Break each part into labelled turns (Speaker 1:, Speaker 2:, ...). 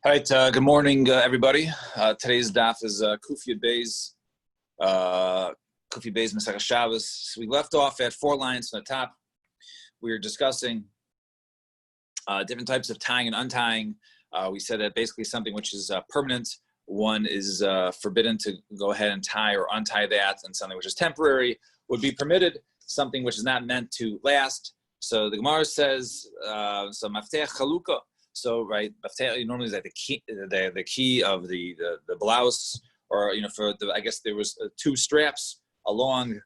Speaker 1: All right, good morning, everybody. Today's daf is Kuf Yud Beis Masechah Shabbos. So we left off at 4 lines from the top. We were discussing different types of tying and untying. We said that basically something which is permanent, one is forbidden to go ahead and tie or untie that, and something which is temporary would be permitted, something which is not meant to last. So the Gemara says, so Maftech Chalukah. So right, normally is like the key of the blouse, or for the, I guess there was 2 straps along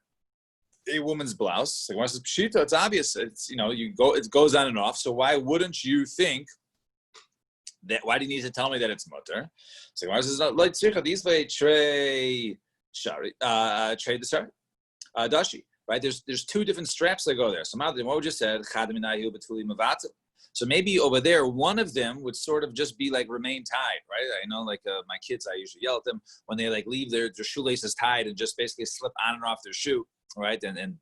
Speaker 1: a woman's blouse. Like, once it's pshita, it's obvious. It's it goes on and off. So why wouldn't you think that? Why do you need to tell me that it's mutter? So Gemara says, like these way trade the start dashi. Right? There's 2 different straps that go there. So what we just said, so maybe over there, one of them would sort of just be like remain tied, right? I know, like my kids, I usually yell at them when they like leave their shoelaces tied and just basically slip on and off their shoe, right? And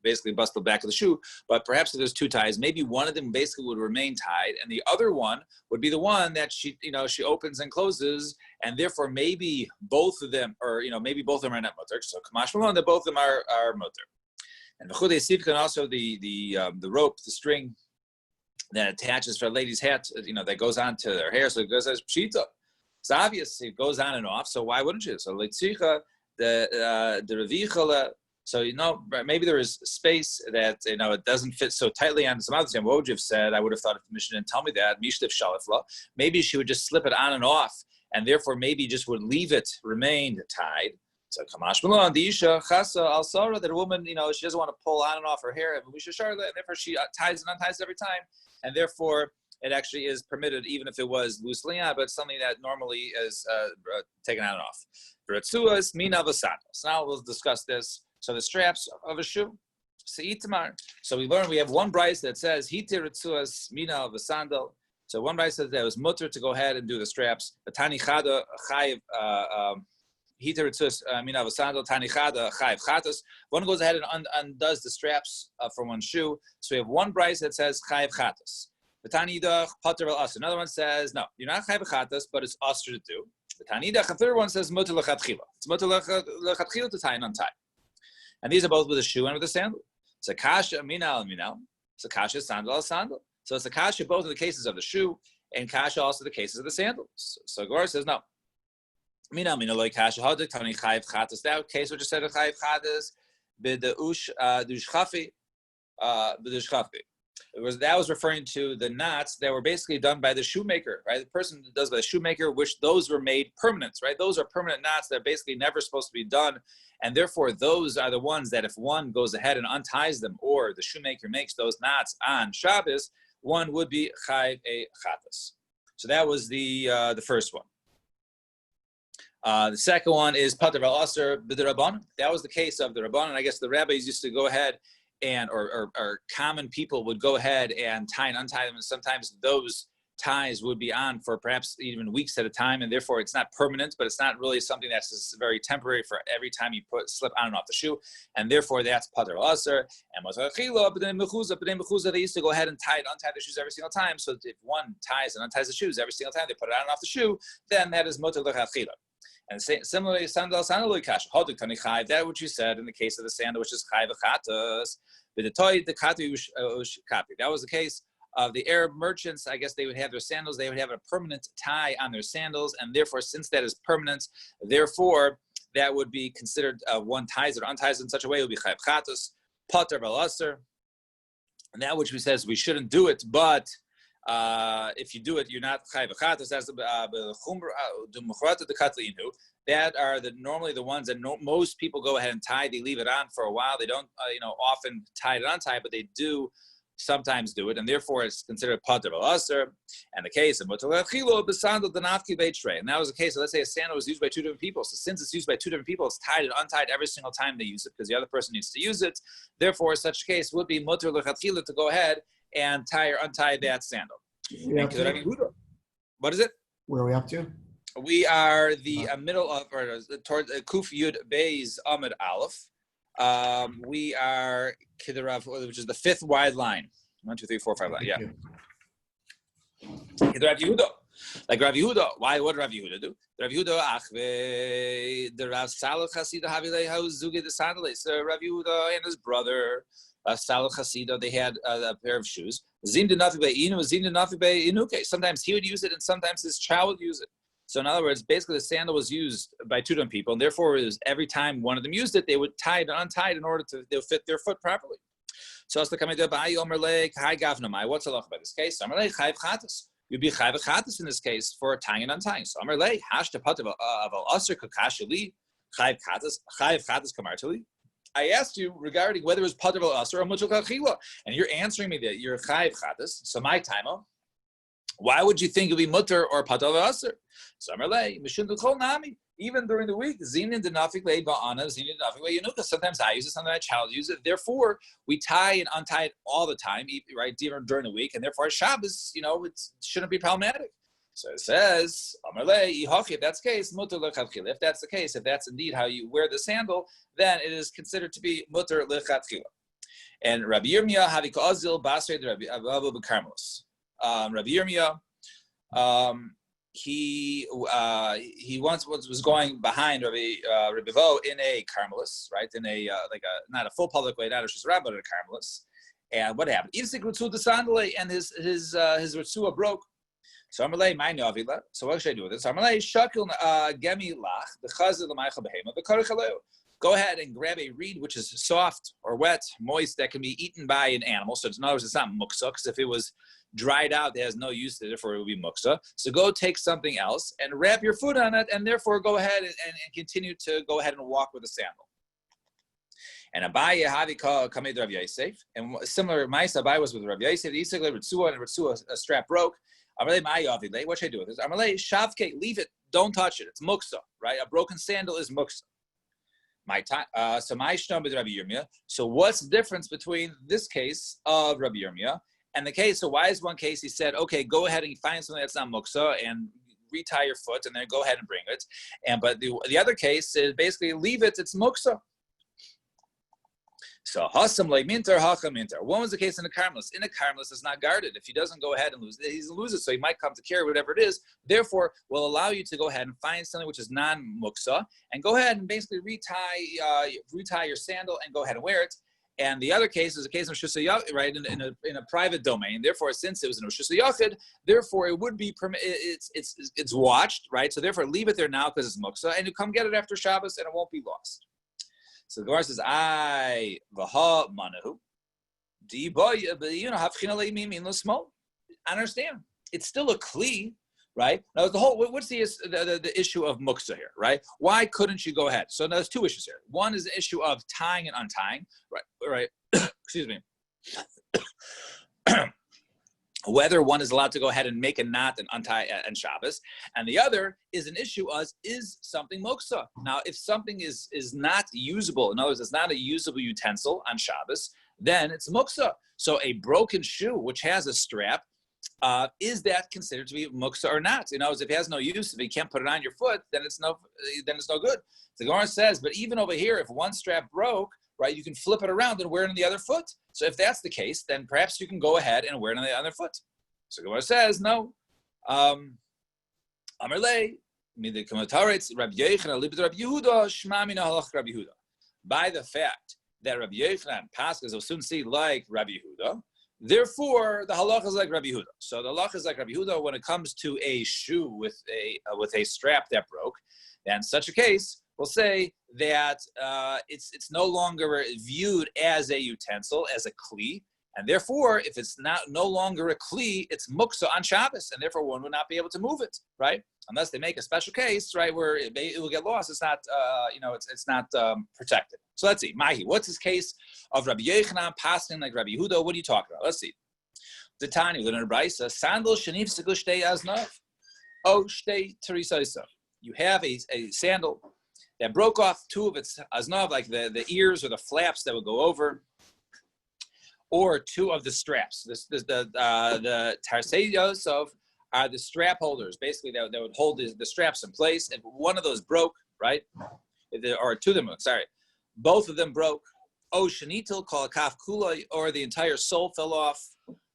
Speaker 1: basically bust the back of the shoe. But perhaps if there's 2 ties, maybe one of them basically would remain tied, and the other one would be the one that she opens and closes, and therefore maybe both of them, or maybe both of them are not mutter. So kamash malon, that both of them are mutter. And the chudei sivka, also the rope, the string that attaches for a lady's hat, that goes on to their hair, so it goes as pshita. It's obvious it goes on and off, so why wouldn't you? So leitzicha, the revichale, so maybe there is space that it doesn't fit so tightly on some other thing. What would you have said? I would have thought if the Mishnah didn't tell me that, mishtif shalifla, maybe she would just slip it on and off, and therefore maybe just would leave it remained tied. So kamash malon, the isha chasa al sara, that a woman, she doesn't want to pull on and off her hair, and we should and therefore she ties and unties every time, and therefore it actually is permitted even if it was loosely on, but something that normally is taken on and off. V'retzuas mina v'sandal. So now we'll discuss this. So the straps of a shoe. So we learn we have one brayso that says hiti retzuas mina v'sandal. So one brayso says that it was mutter to go ahead and do the straps. The tani chada chayiv. One goes ahead and undoes the straps from one shoe. So we have one brayso that says chayiv chatas. Another one says, no, you're not chayiv chatas, but it's usher to do. The third one says mutter lechatchila. It's mutter lechatchila to tie and untie. And these are both with a shoe and with a sandal. So kasha minal minal. So kasha sandal al sandal. So it's a kasha both in the cases of the shoe and kasha also the cases of the sandals. So Gemara says no. That case which is said of chayiv chatas, that was referring to the knots that were basically done by the shoemaker, right? The person that does by the shoemaker, which those were made permanent, right? Those are permanent knots that are basically never supposed to be done, and therefore those are the ones that if one goes ahead and unties them, or the shoemaker makes those knots on Shabbos, one would be chayiv a chatas. So that was the first one. The second one is pater al aser b'derabbanan. That was the case of the rabbanan. I guess the rabbis used to go ahead and, or common people would go ahead and tie and untie them, and sometimes those ties would be on for perhaps even weeks at a time, and therefore it's not permanent, but it's not really something that's just very temporary for every time you slip on and off the shoe, and therefore that's pater al aser. And b'nei mechuza, they used to go ahead and untie the shoes every single time. So if one ties and unties the shoes every single time they put it on and off the shoe, then that is muter lechatchila. And similarly, sandal kasha. That which you said in the case of the sandal, which is chayiv chatas. That was the case of the Arab merchants. I guess they would have their sandals. They would have a permanent tie on their sandals, and therefore, since that is permanent, therefore that would be considered one ties or unties in such a way it would be chayiv chatas, pater b'al aser. And that which we says we shouldn't do it, but if you do it, you're not chayiv chatas. That's the that are normally the ones that most people go ahead and tie. They leave it on for a while. They don't, often tie it untie, but they do sometimes do it, and therefore it's considered pater b'al aser. And the case of muter lechatchila b'sandal denafki beitrei. And that was the case. So let's say a sandal was used by 2 different people. So since it's used by 2 different people, it's tied and untied every single time they use it because the other person needs to use it. Therefore, such a case would be muter lechatchila to go ahead and tie or untie that sandal. What is it?
Speaker 2: Where are we up to?
Speaker 1: We are the middle of, or towards Kuf Yud Beis Amud Aleph. We are Kidarav, which is the 5th wide line. 1, 2, 3, 4, 5 line. Yeah. The Rav Yehuda. Like Rav Yehuda. Why? What did Rav Yehuda do? Rav Yehuda, achve, the Rav Salach Chasida Havilei Hauzuge the Sandalei. So Rav Yehuda and his brother, Rav Salach Chasida, they had a pair of shoes. Zim de Nafibe Inu, Zim de Nafibe Inuke. Sometimes he would use it and sometimes his child would use it. So in other words, basically the sandal was used by two different people, and therefore it was every time one of them used it, they would tie it and untie it in order to they'll fit their foot properly. So what's the halacha about this case? You'd be chayv chatas in this case for tying and untying. So Amar lei hash tepat of aser kakashili chayv chatas kamartuli. I asked you regarding whether it was pat of aser or mutal kachila, and you're answering me that you're chayv chatas. So my timer, why would you think it would be mutter or pat of aser? So Amar lei mishun l'chol nami. Even during the week, zinin denafik lei ba'ana, zinin denafik lei yenuka. Sometimes I use it, sometimes my child uses it. Therefore, we tie and untie it all the time, right? Even during the week, and therefore Shabbos, it shouldn't be problematic. So it says, if that's the case, mutter lechatchila. If that's the case, if that's indeed how you wear the sandal, then it is considered to be mutter lechatchila. And Rabbi Yirmiyah havik azil basrei Rabbi Abu Karmelos. Rabbi Yirmiyah. He once was going behind Rabbi Vo in a Carmelis, right? In a not a full public way, not a Shizrab, but a Carmelis. And what happened? Isik Rutsu the sandale, and his Rutsua broke. So Amalei my novila. So what should I do with this? Amalei shakil gemi lach the chazil l'maycha behema the karichaleu. Go ahead and grab a reed which is soft or wet, moist, that can be eaten by an animal. So in other words, it's not muksa, because if it was dried out, it has no use to it, therefore it would be muksa. So go take something else and wrap your foot on it, and therefore go ahead and continue to go ahead and walk with a sandal. And Abaye Havika Kamed Rav Yosef, and similar, Abaye was with Rav Yosef, the Isaac Ritzua, and Ritzua a strap broke. Amalei Ma'ayavile, what should I do with this? Amalei Shavke, leave it, don't touch it. It's muksa, right? A broken sandal is muksa. So my shnam with Rabbi Yirmiyah. So what's the difference between this case of Rabbi Yirmiyah and the case? So why is one case he said, okay, go ahead and find something that's not muksa and retie your foot and then go ahead and bring it. But the other case is basically leave it, it's muksa. So hasam like minter, hacham minter. One was the case in the Carmelis. In the Carmelis, it's not guarded. If he doesn't go ahead and lose it, he's going to lose it. So he might come to care, whatever it is. Therefore, will allow you to go ahead and find something which is non-muksa and go ahead and basically retie your sandal and go ahead and wear it. And the other case is a case of Shusa Yachid, right, in a private domain. Therefore, since it was in Shusa Yachid, therefore it would be it's watched, right? So therefore, leave it there now because it's muksa, and you come get it after Shabbos, and it won't be lost. So the Gemara says, "I v'ha manahu, I understand. It's still a kli, right? Now the whole what's the issue of muksa here, right? Why couldn't you go ahead? So there's two issues here. One is the issue of tying and untying, right? Excuse me. Whether one is allowed to go ahead and make a knot and untie and Shabbos, and the other is an issue as is something muksa. Now, if something is not usable, in other words, it's not a usable utensil on Shabbos, then it's muksa. So a broken shoe which has a strap, is that considered to be muksa or not? In other words, if it has no use, if you can't put it on your foot, then it's no good. The Gemara says, but even over here, if one strap broke, right, you can flip it around and wear it on the other foot. So if that's the case, then perhaps you can go ahead and wear it on the other foot. So Gemara says, no. Amarlei, the commentaries, Rabbi Yochanan, Rabbi Yehuda, Shma mina halach Rabbi Yehuda. By the fact that Rabbi Yochanan passes, we'll soon see, like Rabbi Yehuda, therefore the halach is like Rabbi Yehuda. So the halach is like Rabbi Yehuda when it comes to a shoe with a strap that broke. Then in such a case, we'll say that it's no longer viewed as a utensil, as a kli, and therefore, if it's no longer a kli, it's muksa on Shabbos, and therefore one would not be able to move it, right? Unless they make a special case, right, where it will get lost. It's not, it's not protected. So let's see, Mahi, what's this case of Rabbi Yochanan passing like Rabbi Yehuda? What are you talking about? Let's see. The Tani, the Nebraisa, sandal shenif sikul shtei aznav, o shtei terisaisa. You have a sandal that broke off two of its aznav, like the ears or the flaps that would go over, or two of the straps. The tarseios are the strap holders, basically that would hold the straps in place. If one of those broke, right, or two of them, sorry, both of them broke. O shenitil kol kaf kula, or the entire sole fell off.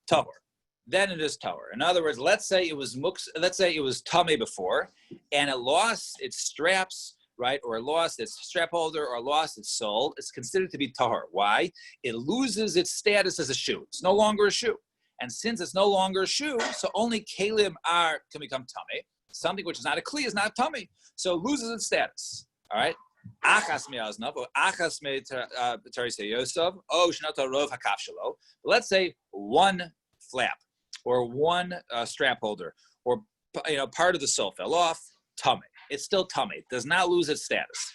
Speaker 1: Tahor. then it is tahor. In other words, let's say it was tameh before, and it lost its straps, right, or lost its strap holder, or lost its sole. It's considered to be tahor. Why? It loses its status as a shoe. It's no longer a shoe, and since it's no longer a shoe, so only kalim can become tameh. Something which is not a kli is not tameh, so it loses its status. All right. Achas me'aznav or achas me'tarisei yosef o shnata rov hakaf shelo. Let's say one flap or one strap holder or part of the sole fell off. Tameh. It's still tameh. It does not lose its status.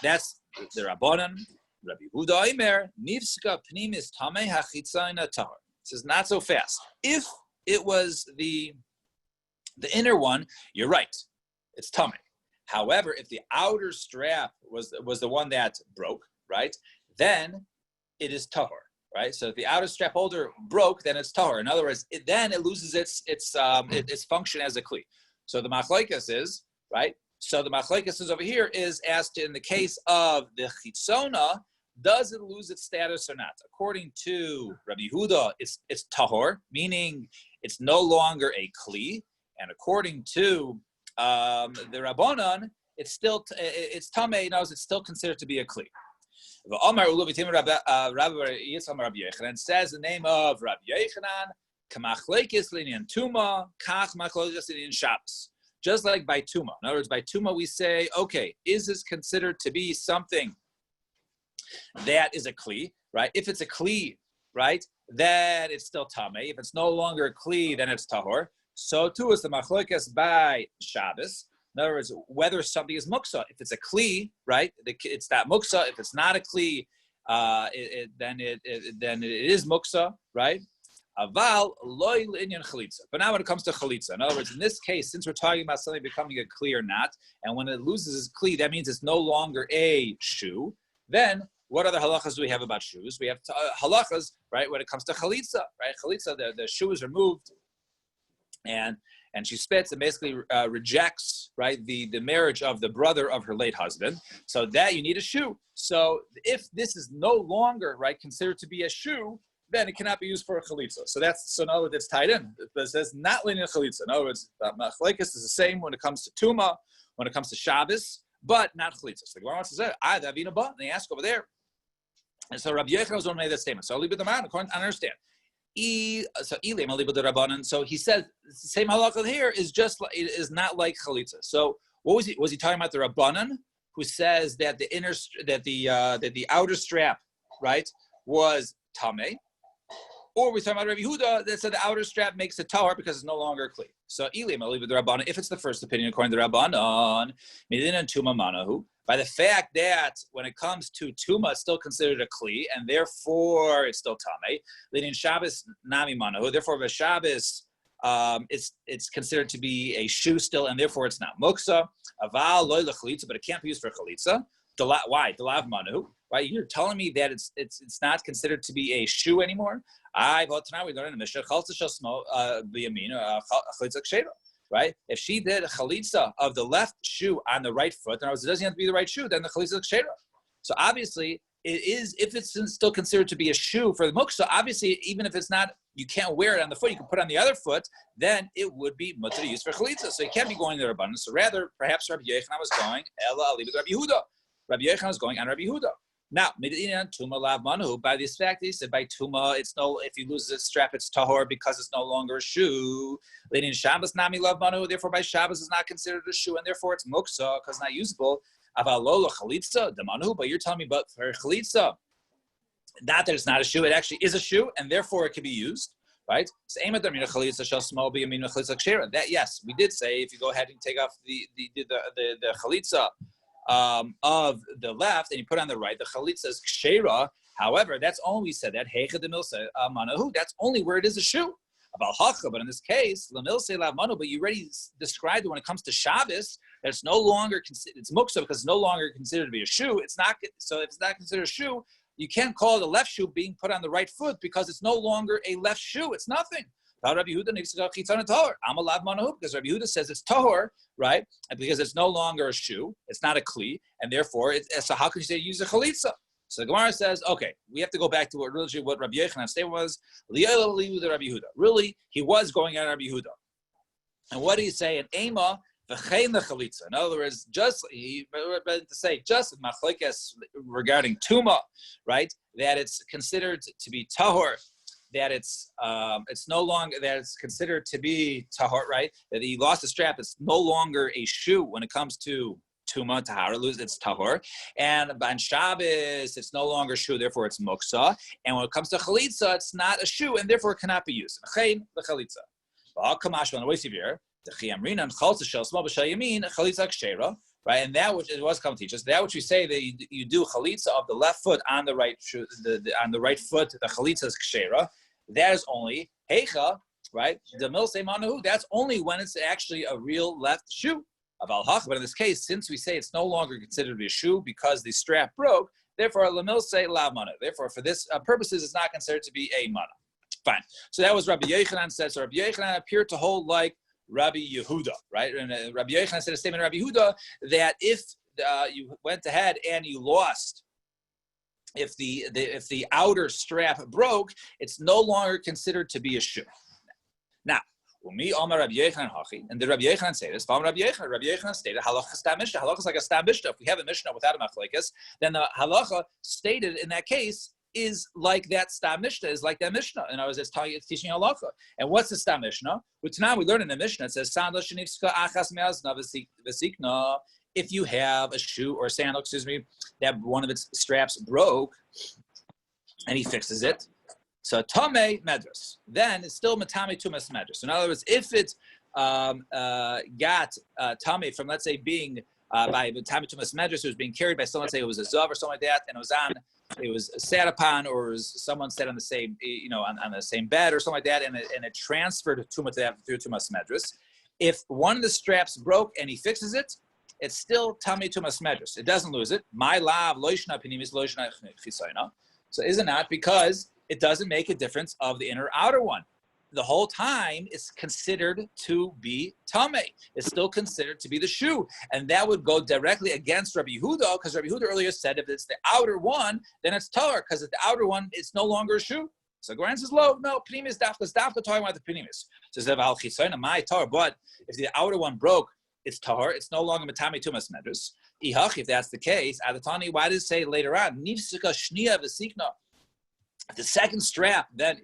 Speaker 1: That's the Rabbanan. Rabbi Yehuda Omer nifska pnimis tameh hachitzayna tahor. This is not so fast. If it was the inner one, you're right. It's tameh. However, if the outer strap was the one that broke, right, then it is tahor, right? So if the outer strap holder broke, then it's tahor. In other words, then it loses its function as a kli. So the machlokes is, right? So the machlokes is over here is asked in the case of the chitzona, does it lose its status or not? According to Rabbi Yehuda, it's tahor, meaning it's no longer a kli, and according to the Rabbanon, it's tamei. Knows it's still considered to be a kli. And says the name of Rabbi Yochanan, kamachlekes linyan tuma, kach machlekes linyan Shabbos. Just like by tuma. In other words, by tuma we say, okay, is this considered to be something that is a kli, right? If it's a kli, right, then it's still tamei. If it's no longer a kli, then it's tahor. So too is the machlokes by Shabbos. In other words, whether something is muksa. If it's a kli, right, it's that muksa. If it's not a kli, then it is muksa, right? Aval loy inyan chalitza. But now when it comes to chalitza, in other words, in this case, since we're talking about something becoming a kli or not, and when it loses its kli, that means it's no longer a shoe. Then what other halachas do we have about shoes? We have halachas, right, when it comes to chalitza, right? Chalitza, the shoe is removed, and she spits and basically rejects, right, the marriage of the brother of her late husband. So that you need a shoe. So if this is no longer, right, considered to be a shoe, then it cannot be used for a chalitza. So in other words, it's tied in. It says not linear chalitza. In other words, machlekes is the same when it comes to tuma, when it comes to Shabbos, but not chalitza. So the Gemara wants to say, davina ba, and they ask over there. And so Rabbi Yochanan was one who made that statement. So I'll leave it the man. I understand. So he said the same halakha here is just like, it is not like chalitza. So what was he? Was he talking about the Rabbanan who says that the outer strap, right, was tamei, or we talking about Rabbi Yehuda that said the outer strap makes it tahor because it's no longer a kli? So I'll leave it the Rabbanan. If it's the first opinion according to the Rabbanan, midin and tuma manahu. By the fact that when it comes to tuma, it's still considered a kli, and therefore it's still tamei. Leading Shabbos nami manahu. Therefore, by Shabbos, it's considered to be a shoe still, and therefore it's not muksa. Aval loy lechalitza, but it can't be used for chalitza. Why? Delav manahu. Right? You're telling me that it's not considered to be a shoe anymore. We learned in the Mishnah chaltza shasmo b'yamin chalitza kshera. Right? If she did a chalitza of the left shoe on the right foot, then it doesn't have to be the right shoe, then the chalitza is kshera. So obviously, it is, if it's still considered to be a shoe for the muksa, obviously, even if it's not, you can't wear it on the foot, you can put it on the other foot, then it would be mutter used for chalitza. So you can't be going to their abundance. So rather, perhaps Rabbi Yochanan was going, Ella alibi Rabbi Yehuda. Rabbi Yochanan was going on Rabbi Yehuda. Now, tuma lav manahu. By this fact, he said by tuma, it's no. If you lose the strap, it's tahor because it's no longer a shoe. Leading Shabbos nami lav manahu. Therefore, by Shabbos is not considered a shoe, and therefore it's muksa because it's not usable. Avalola chalitza demanahu. But you're telling me about for chalitza, not that it's not a shoe. It actually is a shoe, and therefore it can be used. Right? That yes, we did say if you go ahead and take off the chalitza of the left and you put on the right, the chalitza is kshera. However, that's only we said that heicha de milse manahu. That's only where it is a shoe. But in this case, lamilse lav manu. But you already described it when it comes to Shabbos that it's no longer it's muksa because it's no longer considered to be a shoe. It's not. So if it's not considered a shoe, you can't call it a left shoe being put on the right foot because it's no longer a left shoe. It's nothing. Rabbi Yehuda because Rabbi Yehuda says it's tahor, right? And because it's no longer a shoe, it's not a kli, and therefore, so how can you say use a chalitza? So the Gemara says, okay, we have to go back to what Rabbi Yochanan's statement was. Really, he was going on Rabbi Yehuda. And what do you say? An ema v'chein lechalitza. In other words, just machlekes regarding tuma, right? That it's considered to be tahor. That it's no longer that it's considered to be tahor, right? That he lost a strap. It's no longer a shoe when it comes to tuma tahara, it's tahor, and on Shabbos it's no longer shoe, therefore it's muksa. And when it comes to chalitza, it's not a shoe, and therefore it cannot be used. Chein the chalitza. Right, and that which it was come to teach us, that which we say that you do chalitza of the left foot on the right shoe, on the right foot, the chalitza is kshera. That is only heicha, right? The milsei manahu. That's only when it's actually a real left shoe. But in this case, since we say it's no longer considered to be a shoe because the strap broke, therefore lamilsei lav mana. Therefore, for this purposes, it's not considered to be a mana. Fine. So that was Rabbi Yochanan said. So Rabbi Yochanan appeared to hold like Rabbi Yehuda, right? And Rabbi Yochanan said a statement of Rabbi Yehuda that if you went ahead and you lost, if the outer strap broke, it's no longer considered to be a shoe. Now, Umi Omar Rabbi Yochanan Hachi, and did Rabbi Yochanan say this? Rabbi Yochanan stated halacha stam mishnah. Halacha is like a stam mishnah. If we have a mishnah without a machlekes, then the halacha stated in that case is like that stam mishnah, is like that mishnah. And I was just telling you, it's teaching halacha. And what's the stam mishnah? Which now we learn in the mishnah. It says sandal shenifska achas me'azna v'sikna. If you have a shoe or a sandal, that one of its straps broke, and he fixes it. So Tomei Medras, then it's still Matame Tumas Medras. So in other words, if it got Tomei from, let's say, being by Matame Tumas Medras, it was being carried by someone, let's say it was a Zav or something like that, and it was sat upon, or was someone sat on the same, on the same bed or something like that, and it transferred through Tumas Medras. If one of the straps broke and he fixes it, it's still Tomei Tumas Medras. It doesn't lose it. My lav loishna pinimis loishna chisoina. So is it not because it doesn't make a difference of the inner outer one? The whole time it's considered to be tamei. It's still considered to be the shoe. And that would go directly against Rabbi Yehuda, because Rabbi Yehuda earlier said if it's the outer one, then it's tahor, because if the outer one, it's no longer a shoe. So Goran says, no, pnimis dafka talking about the pnimis. So says al chisoina my tahor, but if the outer one broke, it's tahor, it's no longer matami tumas medrus. If that's the case, Adatani, why does it say later on, nifsika shnia v'sikna? The second strap, then,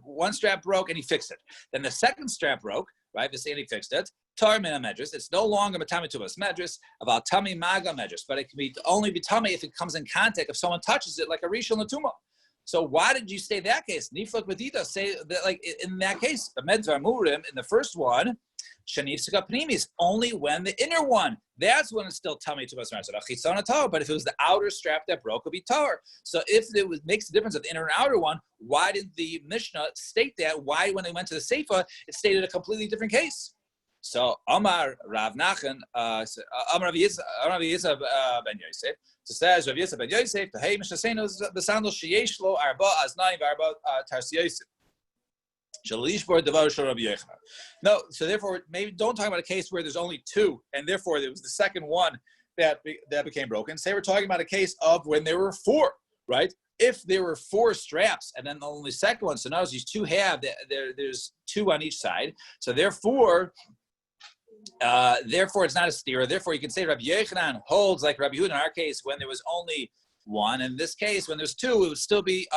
Speaker 1: one strap broke and he fixed it. Then the second strap broke, right? And he fixed it. Tar mina medrus. It's no longer matami tumas medrus, about tami maga medrus, but it can only be tami if it comes in contact, if someone touches it like a rishon latuma. So why did you say that case? Niflak Medita, say that, like in that case, the Medvar Murim in the first one, Shanifsika Pnimis, only when the inner one, that's when it's still tummy to us. But if it was the outer strap that broke, it would be tar. So if it makes a difference of the inner and outer one, why did the Mishnah state that? Why, when they went to the Seifa, it stated a completely different case? So Amar Rav Nachman, Amar Rav Yisrael ben Yosef. So says Rav Yisrael ben Yosef, the Hey Mishnah Seinu the sandal sheyesh lo arba aznayim v'arba tarsiyosim. No, so therefore, maybe don't talk about a case where there's only two, and therefore there was the second one that became broken. Say we're talking about a case of when there were four, right? If there were four straps, and then the only second one, so now these two there's two on each side. So therefore it's not a stira. Therefore, you can say Rabbi Yochanan holds like Rabbi Yehuda in our case when there was only one. In this case, when there's two, it would still be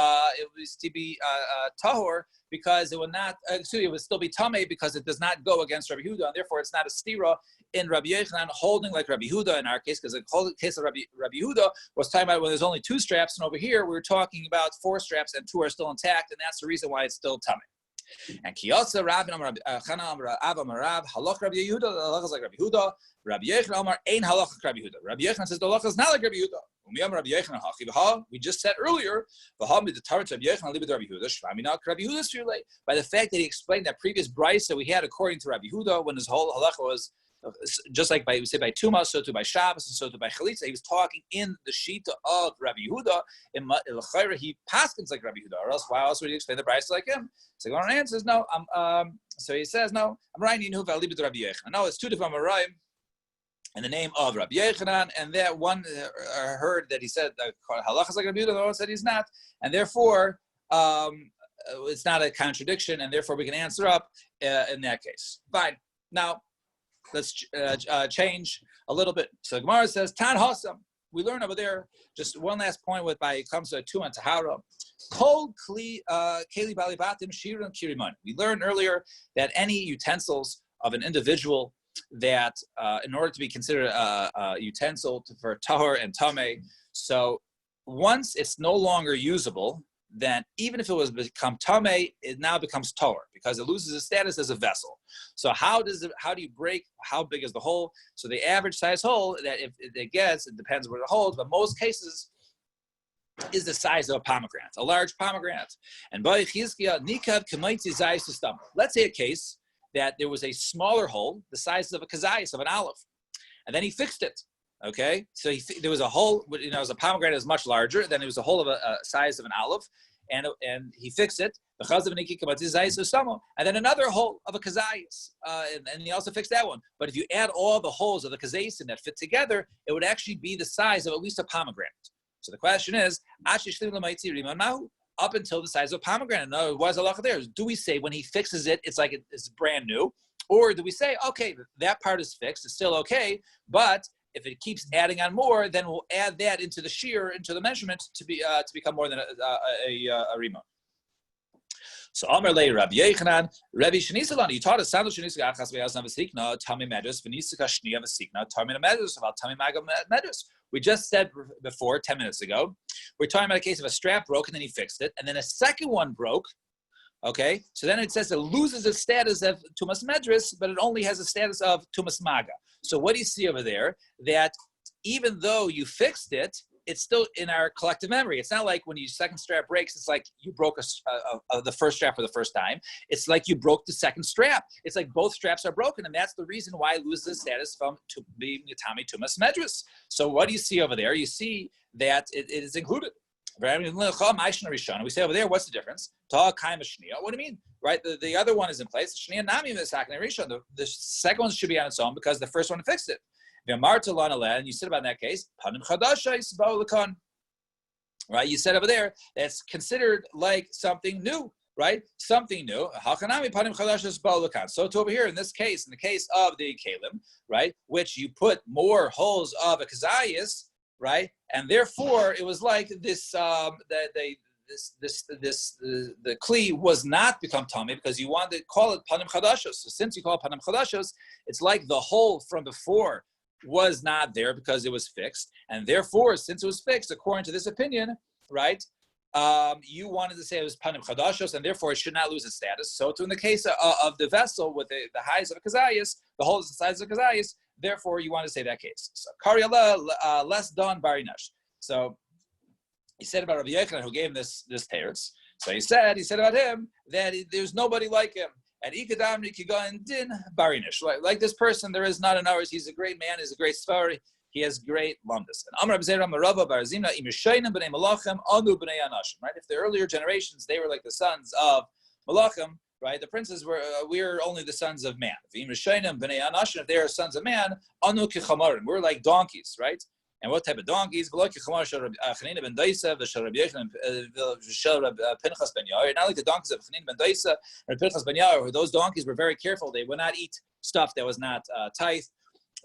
Speaker 1: tahor, because it would not. It would still be tamei because it does not go against Rabbi Yehuda, and therefore it's not a stira in Rabbi Yochanan holding like Rabbi Yehuda in our case, because the case of Rabbi Yehuda was talking about when there's only two straps, and over here we're talking about four straps and two are still intact, and that's the reason why it's still tamei. And Kiyasa Rabbi Chana Rav Halach Rabbi Yehuda, the halach is like Rabbi Yehuda. Rabbi Yochanan Amar Ein Halach Rabbi Yehuda. Rabbi Yochanan says the halach is not like Rabbi Yehuda. We just said earlier, by the fact that he explained that previous brisa that we had according to Rabbi Yehuda, when his whole halacha was just like by Tuma, so too by Shabbos, and so too by Chalitza. He was talking in the shita of Rabbi Yehuda. In L'chayra, he paskins like Rabbi Yehuda, or else why else would he explain the brisa like him? So Goran answers, no. So he says, no. I'm writing Rabbi Yochanan. No, it's two different Amarayim. in the name of Rabbi Yochanan, and that one heard that he said halacha is like Rabbi Yehuda, the other one said he's not, and therefore it's not a contradiction, and therefore we can answer up in that case. Fine. Now let's change a little bit. So Gemara says Tan Hasam. We learn over there. Just one last point with by it comes to Tuma and Tahara. Kol kli keli balibatim shirim kiriman. We learned earlier that any utensils of an individual that in order to be considered a utensil for tahor and tameh, so once it's no longer usable, then even if it was become tameh, it now becomes tahor because it loses its status as a vessel. So how do you break? How big is the hole? So the average size hole that if it gets, it depends where it holds, but most cases is the size of a pomegranate, a large pomegranate. And let's say a case that there was a smaller hole, the size of a kazayas, of an olive, and then he fixed it. Okay, so there was a hole. It was a pomegranate is much larger. Then there was a hole of a size of an olive, and he fixed it. And then another hole of a kazayas, and he also fixed that one. But if you add all the holes of the kazayas that fit together, it would actually be the size of at least a pomegranate. So the question is, up until the size of a pomegranate. No, why is Allah there? Do we say when he fixes it, it's like it's brand new? Or do we say, okay, that part is fixed, it's still okay, but if it keeps adding on more, then we'll add that into the shear, into the measurement to become more than a rimon. So Amar Lei Rabbi Yochanan, Rabbi Shenisalan, you taught us Sandal Shenisika Achas Ve'Yaz Navasikna, Tami Medus, Venisika Shnia Vasikna, Tami Medus, about Tami Maga Medus. We just said before, 10 minutes ago, we're talking about a case of a strap broke and then he fixed it, and then a second one broke. Okay, so then it says it loses its status of Tumas Medris, but it only has a status of Tumas Maga. So what do you see over there? That even though you fixed it, it's still in our collective memory. It's not like when your second strap breaks, it's like you broke the first strap for the first time. It's like you broke the second strap. It's like both straps are broken, and that's the reason why it loses its status from being Tami Tumas Medris. So what do you see over there? You see that it is included. We say over there, what's the difference? What do you mean? Right? The other one is in place. The second one should be on its own because the first one fixed it. And you said about in that case, right? You said over there that's considered like something new, right? Something new. So to over here in this case, in the case of the kalim, right, which you put more holes of a kazayas, right, and therefore it was like this. The kli was not become tummy because you wanted to call it panim chadashos. So since you call it panim chadashos, it's like the hole from before was not there because it was fixed, and therefore, since it was fixed, according to this opinion, right, you wanted to say it was panim chadashos, and therefore it should not lose its status. So, in the case of the vessel with the highs of a kazayas, the hole is the size of a kazayas. Therefore, you want to say that case. So, Kariyala less done barinash. So, he said about Rabbi Yochanan who gave him this teretz. So he said about him that there's nobody like him. And Ikadam Nikigan Din Barinish. Like this person, there is not an ours. He's a great man, he's a great sfari, he has great lumdus. And Amr Abzeram Marava Barzimna Imishainim B'nei Malachim Anu B'nei Anashim. Right? If the earlier generations, they were like the sons of Malachim, right? The princes were we're only the sons of man. Imishainim B'nei Anashim, if they are sons of man, Anu Kichamarim. We're like donkeys, right? And what type of donkeys? Not like the donkeys of Chanina ben Daisa and Pinchas ben Yair, who those donkeys were very careful. They would not eat stuff that was not tithe.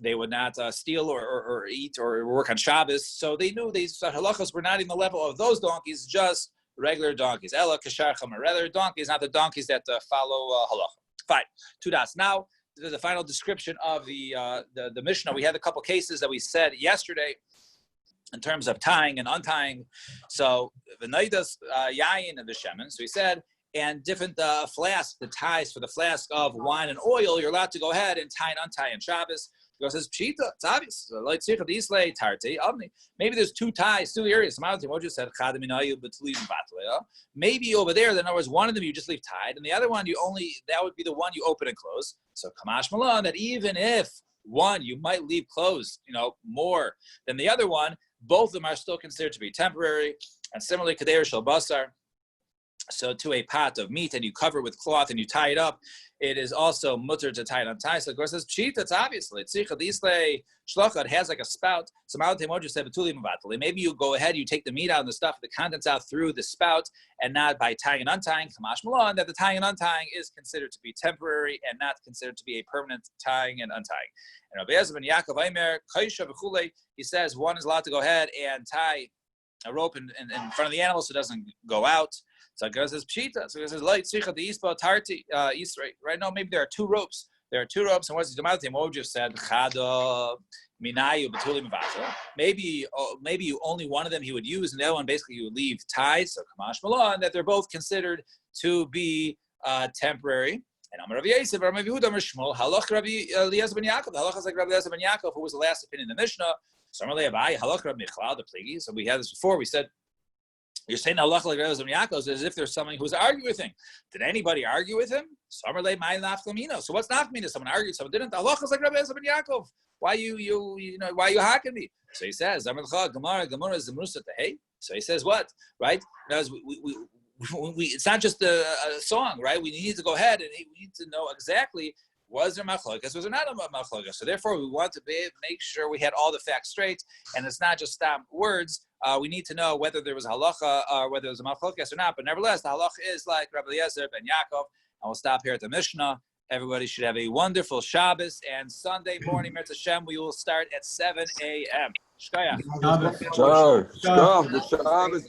Speaker 1: They would not steal or eat or work on Shabbos. So they knew these halachas were not even the level of those donkeys, just regular donkeys. Ella kashar chamer, rather donkeys, not the donkeys that follow halacha. Fine. 2 dots. Now, the final description of the Mishnah. We had a couple cases that we said yesterday in terms of tying and untying. So the Naidas Yayin and the Shemin. So we said, and different flasks, the ties for the flask of wine and oil, you're allowed to go ahead and tie and untie on Shabbos. He says, Pshita, it's obvious. Maybe there's 2 ties, 2 areas. Maybe over there, in other words, one of them you just leave tied, and the other one that would be the one you open and close. So Kamash Malan, that even if one you might leave closed, more than the other one, both of them are still considered to be temporary. And similarly, Kadeir Shal Basar, So to a pot of meat and you cover it with cloth and you tie it up, it is also mutter to tie it on tie. So of course it's pshita, it's obviously. It has like a spout. So maybe you go ahead, you take the meat out and the stuff, the contents out through the spout and not by tying and untying. Kamash Malon, that the tying and untying is considered to be temporary and not considered to be a permanent tying and untying. And Rabbi Eliezer ben Yaakov Aimer, he says one is allowed to go ahead and tie a rope in front of the animal so it doesn't go out. So it says pshita. So it says light tzricha the ispa tarti right now. Maybe there are two ropes. There are two ropes, and what's the Damatim Mojo said chada minayu betuli mivasa. Maybe only one of them he would use, and the other one basically he would leave tied. So kamash malon that they're both considered to be temporary. And Amar Rabbi Yosef, Rabbi Yehuda, Amar Shmuel, halach Rabbi Eliezer ben Yaakov. Halach is like Rabbi Eliezer ben Yaakov, who was the last opinion in the Mishnah. So we had this before. We said, you're saying halach like Rabbi Eliezer ben Yaakov as if there's someone who's arguing with him. Did anybody argue with him? So what's nafkamina? Someone argued, someone didn't. Halach is like Rabbi Eliezer ben Yaakov. Why why you hacking me? So he says, Gemara is the Musa Tehei. So he says what? Right? Because we it's not just a song, right? We need to go ahead and we need to know exactly, was there machlokas, was there not a machlokas? So therefore, we want to make sure we had all the facts straight, and it's not just words. We need to know whether there was halacha or whether there was a machlokas or not. But nevertheless, the halacha is like Rabbi Eliezer ben Yaakov. And we'll stop here at the Mishnah. Everybody should have a wonderful Shabbos, and Sunday morning, Mirz Hashem, we will start at 7 a.m. Shkaya.
Speaker 2: Shabbos.